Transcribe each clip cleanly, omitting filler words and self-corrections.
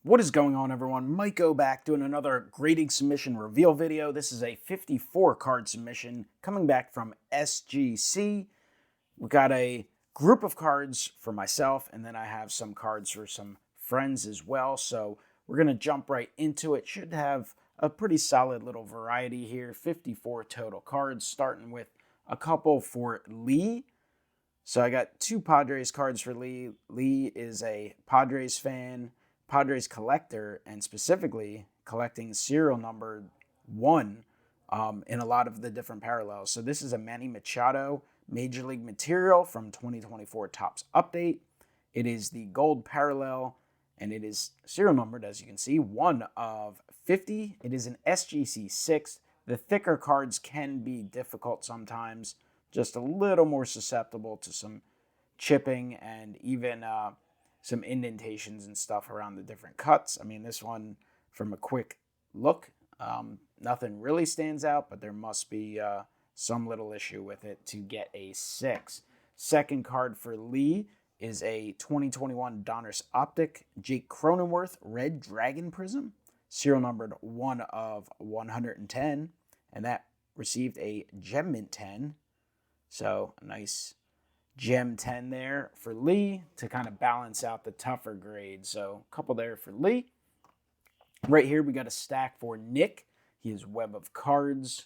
What is going on, everyone? MikeO back doing another grading submission reveal video. This is a 54 card submission coming back from SGC. We got a group of cards for myself, and then I have some cards for some friends as well. So we're going to jump right into it. Should have a pretty solid little variety here. 54 total cards, starting with a couple for Lee. So I got two Padres cards for Lee. Lee is a Padres fan, Padres collector, and specifically collecting serial number 1 in a lot of the different parallels. So this is a Manny Machado Major League Material from 2024 Topps Update. It is the gold parallel, and it is serial numbered, as you can see, 1 of 50. It is an SGC 6. The thicker cards can be difficult sometimes, just a little more susceptible to some chipping and even some indentations and stuff around the different cuts. I mean, this one, from a quick look, nothing really stands out, but there must be some little issue with it to get a 6. Second card for Lee is a 2021 Donruss Optic Jake Cronenworth Red Dragon Prism, serial numbered 1 of 110, and that received a Gem Mint 10. So a nice Gem 10 there for Lee to kind of balance out the tougher grade. So a couple there for Lee. Right here we got a stack for Nick. He is Web of Cards.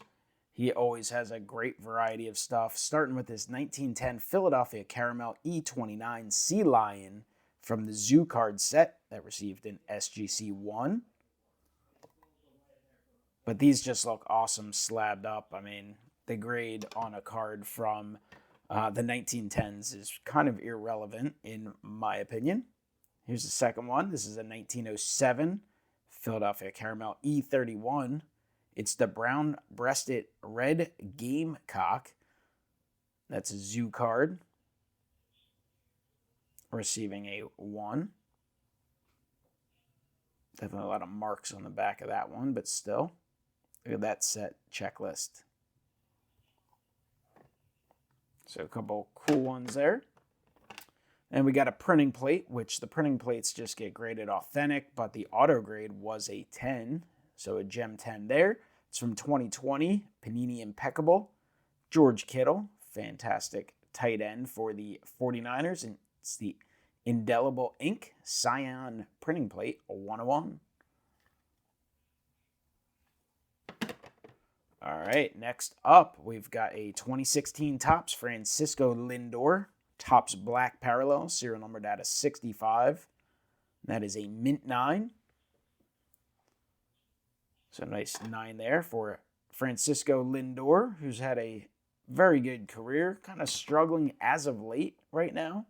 He always has a great variety of stuff, starting with this 1910 Philadelphia Caramel E29 Sea Lion from the Zoo card set that received an SGC 1. But these just look awesome slabbed up. I mean, the grade on a card from the 1910s is kind of irrelevant, in my opinion. Here's the second one. This is a 1907 Philadelphia Caramel E31. It's the brown-breasted red gamecock. That's a Zoo card, receiving a 1. Definitely a lot of marks on the back of that one, but still. Look at that set checklist. So a couple cool ones there. And we got a printing plate, which the printing plates just get graded authentic, but the auto grade was a 10. So a Gem 10 there. It's from 2020, Panini Impeccable. George Kittle, fantastic tight end for the 49ers. And it's the Indelible Ink Scion printing plate, a 101. All right, next up, we've got a 2016 Topps Francisco Lindor, Topps Black Parallel, serial numbered out of 65. That is a Mint 9. So nice 9 there for Francisco Lindor, who's had a very good career, kind of struggling as of late right now,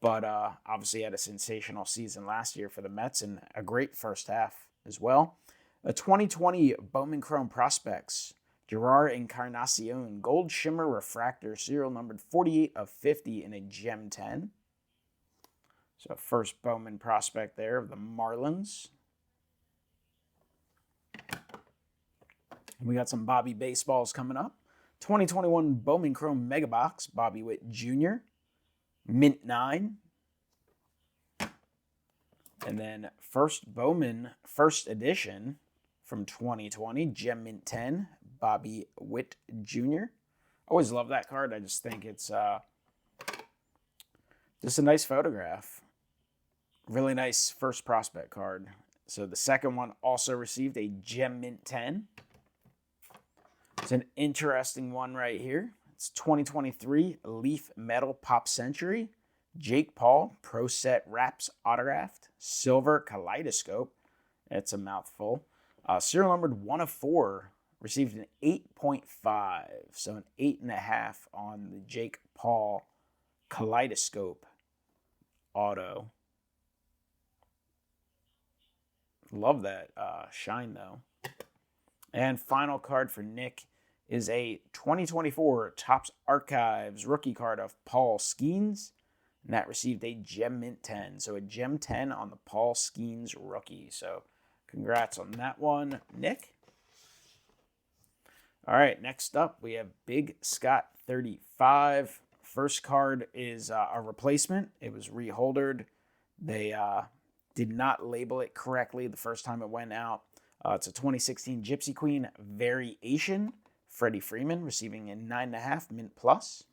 but obviously had a sensational season last year for the Mets and a great first half as well. A 2020 Bowman Chrome Prospects, Gerard Encarnacion, Gold Shimmer Refractor, serial numbered 48 of 50 in a Gem 10. So first Bowman prospect there of the Marlins. And we got some Bobby baseballs coming up. 2021 Bowman Chrome Mega Box, Bobby Witt Jr., Mint 9. And then first Bowman First Edition from 2020, Gem Mint 10, Bobby Witt Jr. Always love that card. I just think it's just a nice photograph. Really nice first prospect card. So the second one also received a Gem Mint 10. It's an interesting one right here. It's 2023 Leaf Metal Pop Century, Jake Paul Pro Set Wraps Autographed, Silver Kaleidoscope. It's a mouthful. Serial numbered 1 of 4, received an 8.5, so an 8.5 on the Jake Paul Kaleidoscope auto. Love that shine, though. And final card for Nick is a 2024 Topps Archives rookie card of Paul Skeens, and that received a Gem Mint 10. So a Gem 10 on the Paul Skeens rookie. So congrats on that one, Nick. All right, next up, we have Big Scott 35. First card is a replacement. It was reholdered. They did not label it correctly the first time it went out. It's a 2016 Gypsy Queen Variation. Freddie Freeman receiving a 9.5 mint plus.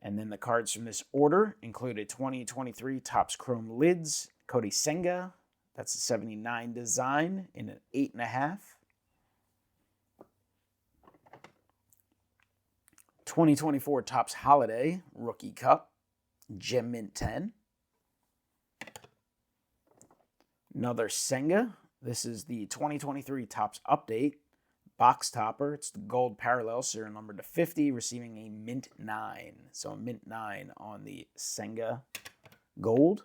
And then the cards from this order include a 2023 Topps Chrome Lids Cody Senga. That's a 79 design in an 8.5. 2024 Topps Holiday Rookie Cup Gem Mint 10. Another Senga. This is the 2023 Topps Update Box Topper. It's the gold parallel, serial number to 50, receiving a mint 9. So a mint 9 on the Senga gold.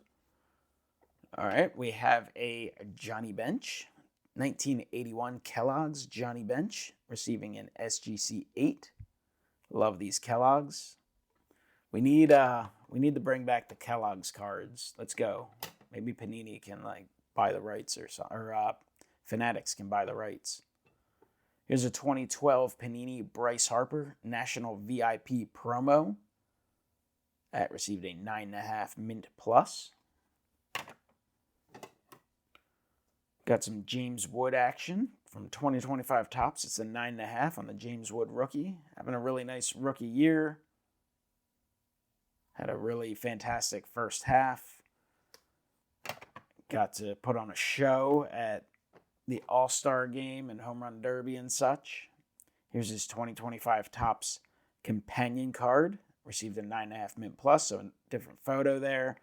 All right, we have a Johnny Bench, 1981 Kellogg's Johnny Bench, receiving an SGC 8. Love these Kellogg's. We need to bring back the Kellogg's cards. Let's go. Maybe Panini can buy the rights or Fanatics can buy the rights. Here's a 2012 Panini Bryce Harper National VIP promo. That received a 9.5 mint plus. Got some James Wood action from 2025 Topps. It's a 9.5 on the James Wood rookie. Having a really nice rookie year. Had a really fantastic first half. Got to put on a show at the All-Star Game and Home Run Derby and such. Here's his 2025 Topps companion card. Received a 9.5 mint plus, so a different photo there.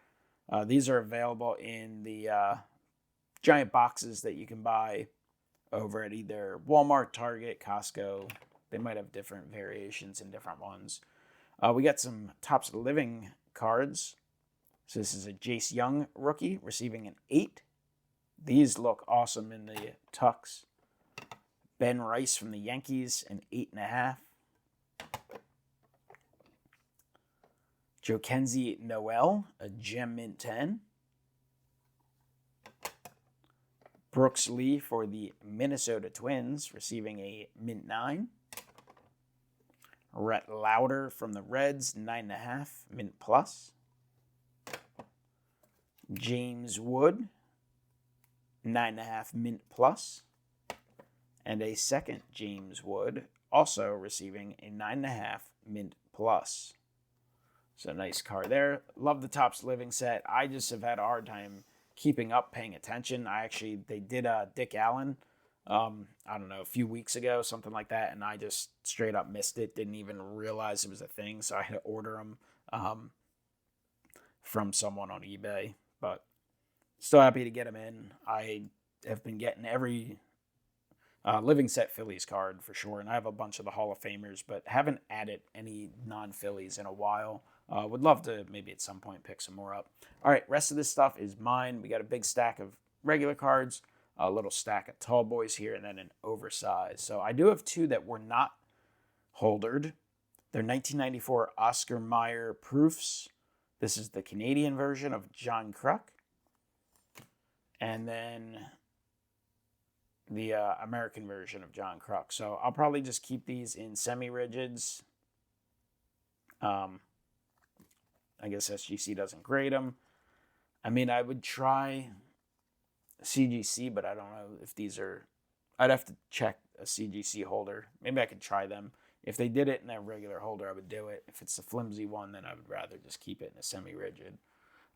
These are available in the giant boxes that you can buy over at either Walmart, Target, Costco. They might have different variations in different ones. We got some Topps Living cards. So this is a Jace Young rookie receiving an 8. These look awesome in the tux. Ben Rice from the Yankees, an 8.5. Jokenzie Noel, a Gem Mint 10. Brooks Lee for the Minnesota Twins, receiving a Mint 9. Rhett Lauder from the Reds, 9.5, Mint plus. James Wood, 9.5 mint plus. And a second James Wood, also receiving a 9.5 mint plus. So nice card there. Love the Topps Living set. I just have had a hard time keeping up, paying attention. They did Dick Allen, I don't know, a few weeks ago, something like that, and I just straight up missed it. Didn't even realize it was a thing, so I had to order them from someone on eBay. But still happy to get them in. I have been getting every Living Set Phillies card for sure, and I have a bunch of the Hall of Famers, but haven't added any non-Phillies in a while. Would love to maybe at some point pick some more up. All right, rest of this stuff is mine. We got a big stack of regular cards, a little stack of tall boys here, and then an oversized. So I do have two that were not holdered. They're 1994 Oscar Mayer proofs. This is the Canadian version of John Kruk. And then the American version of John Kruk. So I'll probably just keep these in semi-rigids. I guess SGC doesn't grade them. I mean, I would try CGC, but I don't know if these are... I'd have to check a CGC holder. Maybe I could try them. If they did it in a regular holder, I would do it. If it's a flimsy one, then I would rather just keep it in a semi-rigid.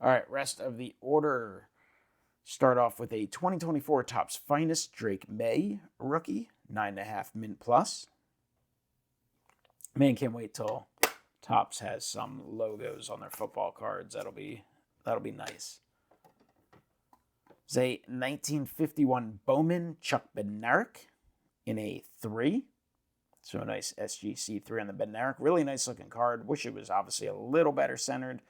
All right, rest of the order. Start off with a 2024 Topps Finest Drake May rookie, 9.5 mint plus. Man, can't wait till Topps has some logos on their football cards. That'll be nice. It's a 1951 Bowman Chuck Bednarik in a 3. So a nice SGC 3 on the Bednarik. Really nice looking card. Wish it was obviously a little better centered.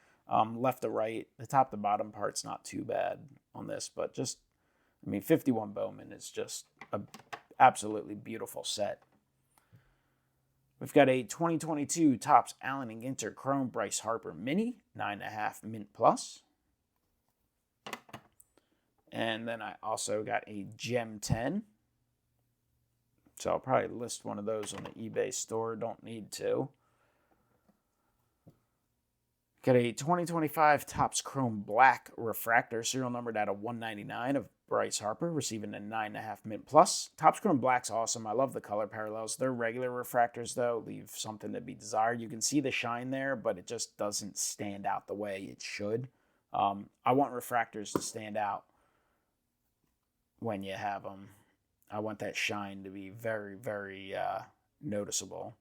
Left to right, the top to bottom part's not too bad on this, but just, 51 Bowman is just an absolutely beautiful set. We've got a 2022 Topps Allen and Ginter Chrome Bryce Harper Mini, 9.5 mint plus. And then I also got a Gem 10. So I'll probably list one of those on the eBay store. Don't need to. Got a 2025 Topps Chrome Black refractor, serial numbered out of 199 of Bryce Harper, receiving a 9.5 mint plus. Topps Chrome Black's awesome. I love the color parallels. Their regular refractors, though, leave something to be desired. You can see the shine there, but it just doesn't stand out the way it should. I want refractors to stand out when you have them. I want that shine to be very, very noticeable.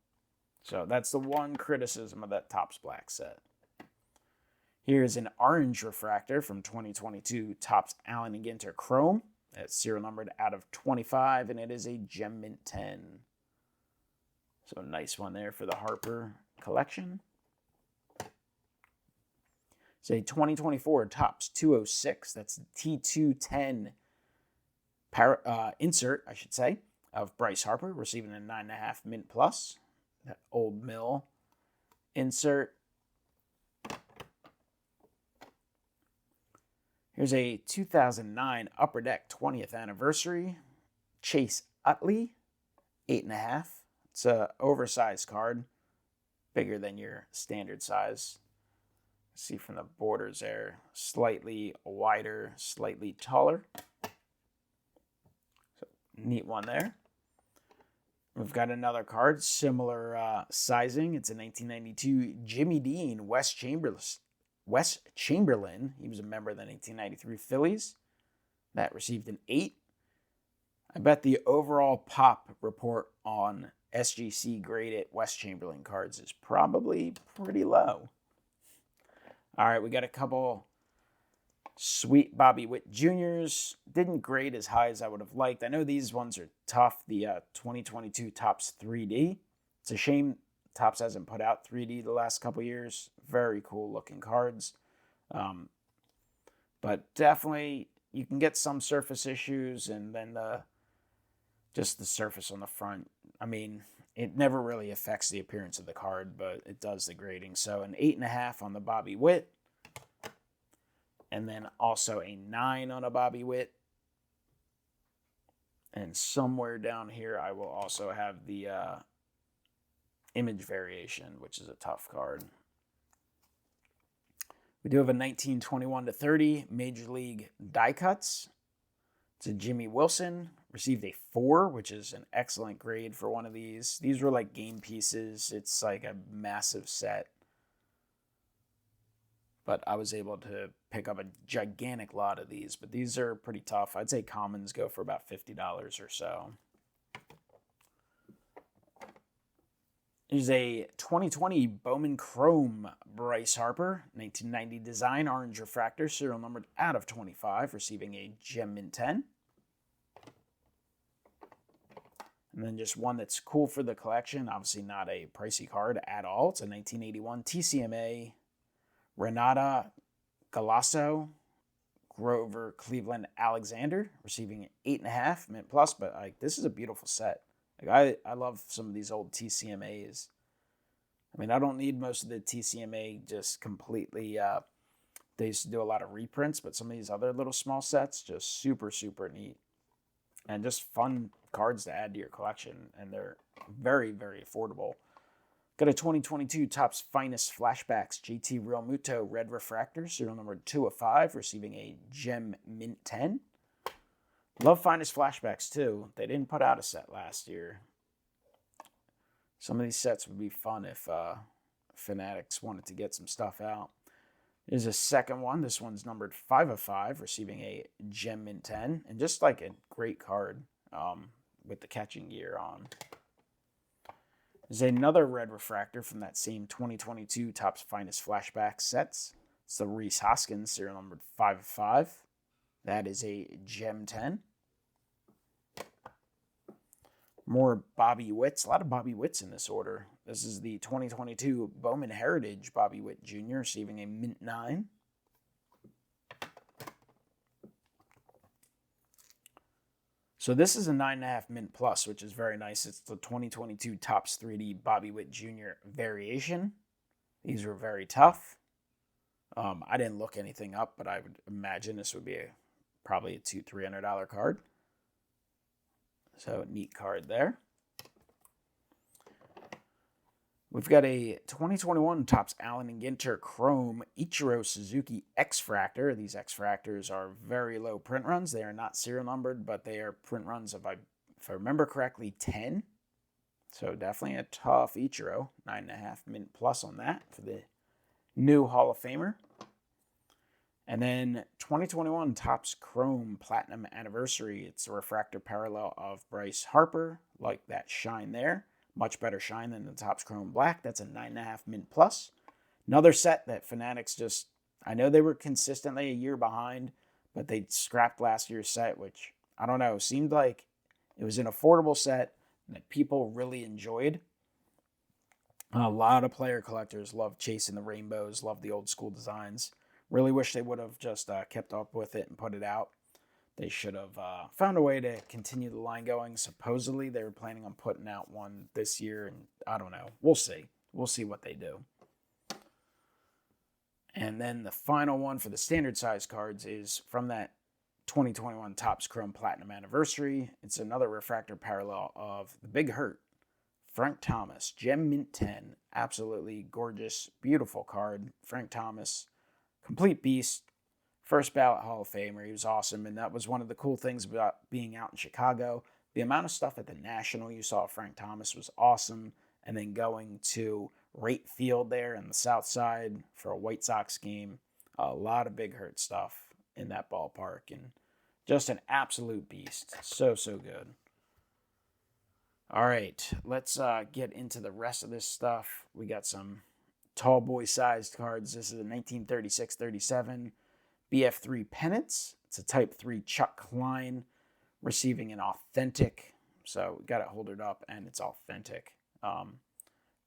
So that's the one criticism of that Topps Black set. Here's an orange refractor from 2022 Topps Allen & Ginter Chrome. That's serial numbered out of 25, and it is a Gem Mint 10. So nice one there for the Harper collection. It's a 2024 Topps 206. That's the T210 insert, I should say, of Bryce Harper, receiving a 9.5 mint plus. That Old Mill insert. Here's a 2009 Upper Deck 20th Anniversary Chase Utley, 8.5. It's an oversized card, bigger than your standard size. See from the borders there, slightly wider, slightly taller. So, neat one there. We've got another card, similar sizing. It's a 1992 Jimmy Dean West Chamberlain. He was a member of the 1993 Phillies. That received an 8. I bet the overall pop report on SGC graded West Chamberlain cards is probably pretty low. All right, we got a couple sweet Bobby Witt Juniors. Didn't grade as high as I would have liked. I know these ones are tough. The 2022 Topps 3D. It's a shame Topps hasn't put out 3D the last couple years. Very cool looking cards. But definitely you can get some surface issues, and then just the surface on the front. I mean, it never really affects the appearance of the card, but it does the grading. So an 8.5 on the Bobby Witt. And then also a 9 on a Bobby Witt. And somewhere down here I will also have the image variation, which is a tough card. We do have a 1921-30 Major League die cuts. It's a Jimmy Wilson. Received a 4, which is an excellent grade for one of these. These were like game pieces. It's like a massive set. But I was able to pick up a gigantic lot of these. But these are pretty tough. I'd say commons go for about $50 or so. There's a 2020 Bowman Chrome Bryce Harper, 1990 design, orange refractor, serial numbered out of 25, receiving a Gem Mint 10. And then just one that's cool for the collection, obviously not a pricey card at all. It's a 1981 TCMA Renata Galasso Grover Cleveland Alexander, receiving 8.5 mint plus. But like, this is a beautiful set. Like I love some of these old TCMAs. I mean, I don't need most of the TCMA just completely. They used to do a lot of reprints, but some of these other little small sets, just super, super neat. And just fun cards to add to your collection. And they're very, very affordable. Got a 2022 Topps Finest Flashbacks GT Real Muto Red Refractor, serial number 2 of 5, receiving a Gem Mint 10. Love Finest Flashbacks, too. They didn't put out a set last year. Some of these sets would be fun if Fanatics wanted to get some stuff out. There's a second one. This one's numbered 5 of 5, receiving a Gem Mint 10. And just like a great card with the catching gear on. There's another red refractor from that same 2022 Topps Finest Flashback sets. It's the Rhys Hoskins, serial numbered 5 of 5. That is a Gem 10. More Bobby Witts. A lot of Bobby Witts in this order. This is the 2022 Bowman Heritage Bobby Witt Jr. receiving a Mint 9. So this is a 9.5 mint plus, which is very nice. It's the 2022 Topps 3D Bobby Witt Jr. variation. These were very tough. I didn't look anything up, but I would imagine this would be probably a $200-300 card. So neat card there. We've got a 2021 Topps Allen and Ginter Chrome Ichiro Suzuki X-Fractor. These X-Fractors are very low print runs. They are not serial numbered, but they are print runs of, if I remember correctly, 10. So definitely a tough Ichiro. 9.5 mint plus on that for the new Hall of Famer. And then 2021 Topps Chrome Platinum Anniversary. It's a refractor parallel of Bryce Harper. Like that shine there. Much better shine than the Topps Chrome Black. That's a 9.5 mint plus. Another set that Fanatics just, I know they were consistently a year behind, but they scrapped last year's set, which, I don't know, seemed like it was an affordable set that people really enjoyed. A lot of player collectors love chasing the rainbows, love the old school designs. Really wish they would have just kept up with it and put it out. They should have found a way to continue the line going. Supposedly, they were planning on putting out one this year, and I don't know. We'll see. We'll see what they do. And then the final one for the standard size cards is from that 2021 Topps Chrome Platinum Anniversary. It's another refractor parallel of the Big Hurt, Frank Thomas, Gem Mint 10. Absolutely gorgeous, beautiful card. Frank Thomas, complete beast. First ballot Hall of Famer. He was awesome, and that was one of the cool things about being out in Chicago. The amount of stuff at the National you saw Frank Thomas was awesome, and then going to Rate Field there in the South Side for a White Sox game. A lot of Big Hurt stuff in that ballpark, and just an absolute beast. So, so good. All right, let's get into the rest of this stuff. We got some tall boy sized cards. This is a 1936-37 BF3 Pennants. It's a Type 3 Chuck Klein receiving an authentic. So we got it holdered up and it's authentic.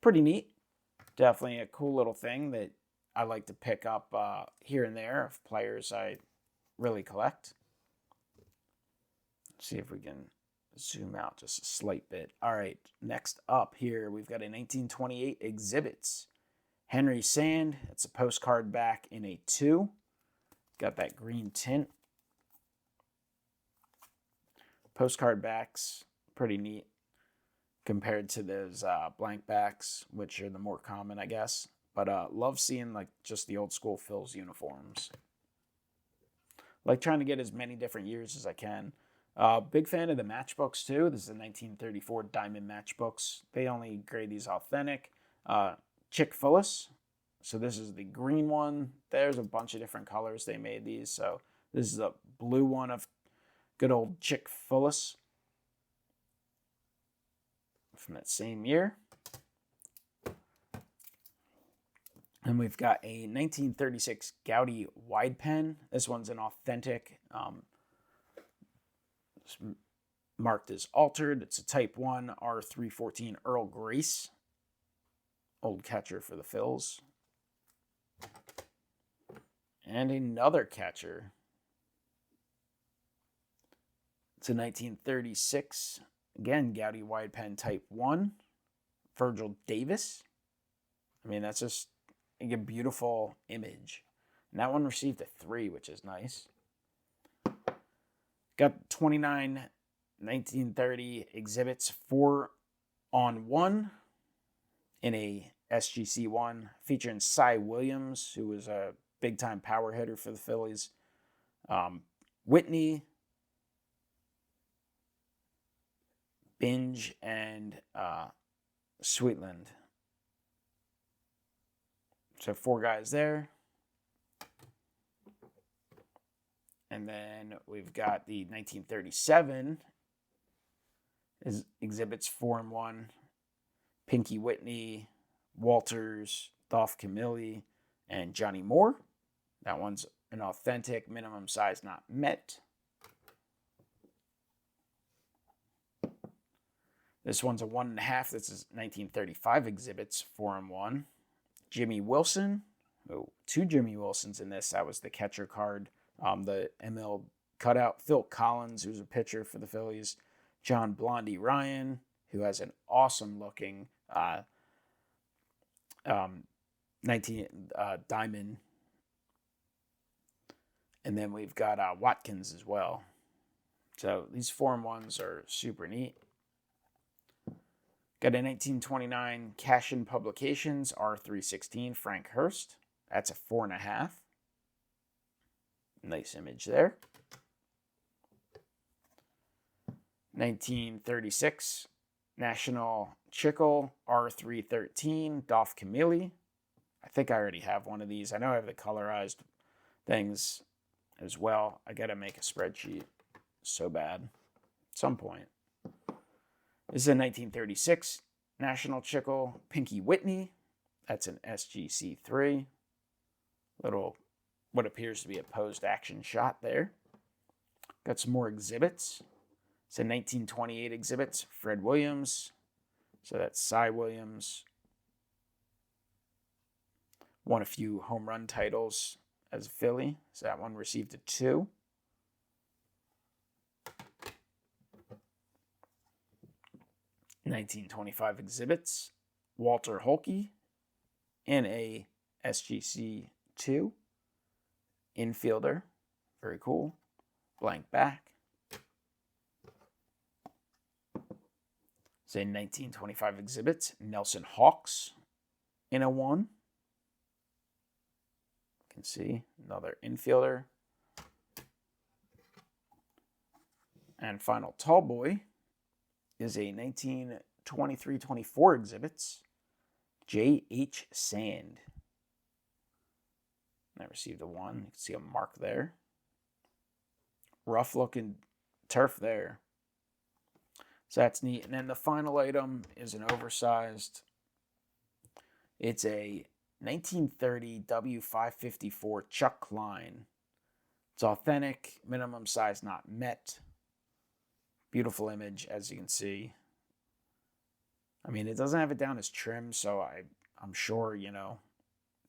Pretty neat. Definitely a cool little thing that I like to pick up here and there of players I really collect. Let's see if we can zoom out just a slight bit. All right, next up here, we've got a 1928 Exhibits. Henry Sand. It's a postcard back in a 2. Got that green tint. Postcard backs, pretty neat compared to those blank backs, which are the more common, I guess. But love seeing like just the old school Phil's uniforms. Like trying to get as many different years as I can. Big fan of the matchbooks too. This is the 1934 Diamond matchbooks. They only grade these authentic. Chick-fil-A. So this is the green one. There's a bunch of different colors they made these. So this is a blue one of good old Chick-fil-A from that same year. And we've got a 1936 Gaudy wide pen. This one's an authentic. It's marked as altered. It's a Type 1 R314 Earl Grace. Old catcher for the Phils. And another catcher. It's a 1936, again, Gaudy wide pen Type 1, Virgil Davis. I mean, that's just a beautiful image. And that one received a 3, which is nice. Got 29 1930 Exhibits 4-on-1 in a SGC 1 featuring Cy Williams, who was a big-time power hitter for the Phillies. Whitney, Binge, and Sweetland. So 4 guys there. And then we've got the 1937 Exhibits 4-in-1. Pinky Whitney, Walters, Dolph Camilli, and Johnny Moore. That one's an authentic, minimum size not met. This one's a 1.5. This is 1935 Exhibits 4-in-1. Jimmy Wilson. Oh, 2 Jimmy Wilsons in this. That was the catcher card. The ML cutout. Phil Collins, who's a pitcher for the Phillies. John Blondie Ryan, who has an awesome looking 19 diamond. And then we've got Watkins as well. So these 4-in-1s are super neat. Got a 1929 Cash-In Publications R316 Frank Hurst. That's a 4.5. Nice image there. 1936 National Chickle R313 Dolph Camilli. I think I already have one of these. I know I have the colorized things as well. I gotta make a spreadsheet so bad at some point. This is a 1936 National Chickle Pinky Whitney. That's an SGC 3. Little, what appears to be a posed action shot there. Got some more exhibits. It's a 1928 exhibits, Fred Williams. So that's Cy Williams. Won a few home run titles as a Philly. So that one received a 2. (1925) exhibits, Walter Holke in a SGC 2. Infielder. Very cool. Blank back. Say 1925 exhibits, Nelson Hawks in a 1. You can see another infielder. And final tall boy is a 1923-24 exhibits, J.H. Sand. I received a 1. You can see a mark there. Rough looking turf there. So that's neat. And then the final item is an oversized. It's a 1930 W554 Chuck Klein. It's authentic, minimum size not met. Beautiful image, as you can see. I mean, it doesn't have it down as trim, so I'm sure, you know,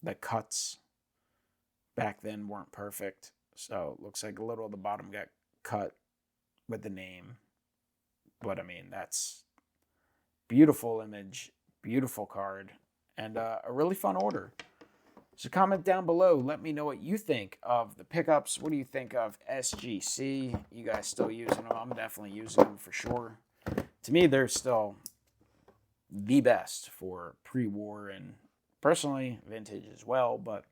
the cuts back then weren't perfect. So it looks like a little of the bottom got cut with the name. But I mean, that's beautiful image, beautiful card, and a really fun order. So comment down below. Let me know what you think of the pickups. What do you think of SGC? You guys still using them? I'm definitely using them for sure. To me, they're still the best for pre-war and personally vintage as well. But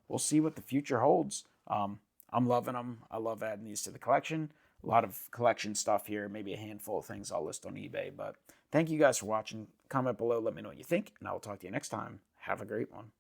we'll see what the future holds. I'm loving them. I love adding these to the collection. A lot of collection stuff here. Maybe a handful of things I'll list on eBay. But thank you guys for watching. Comment below. Let me know what you think. And I will talk to you next time. Have a great one.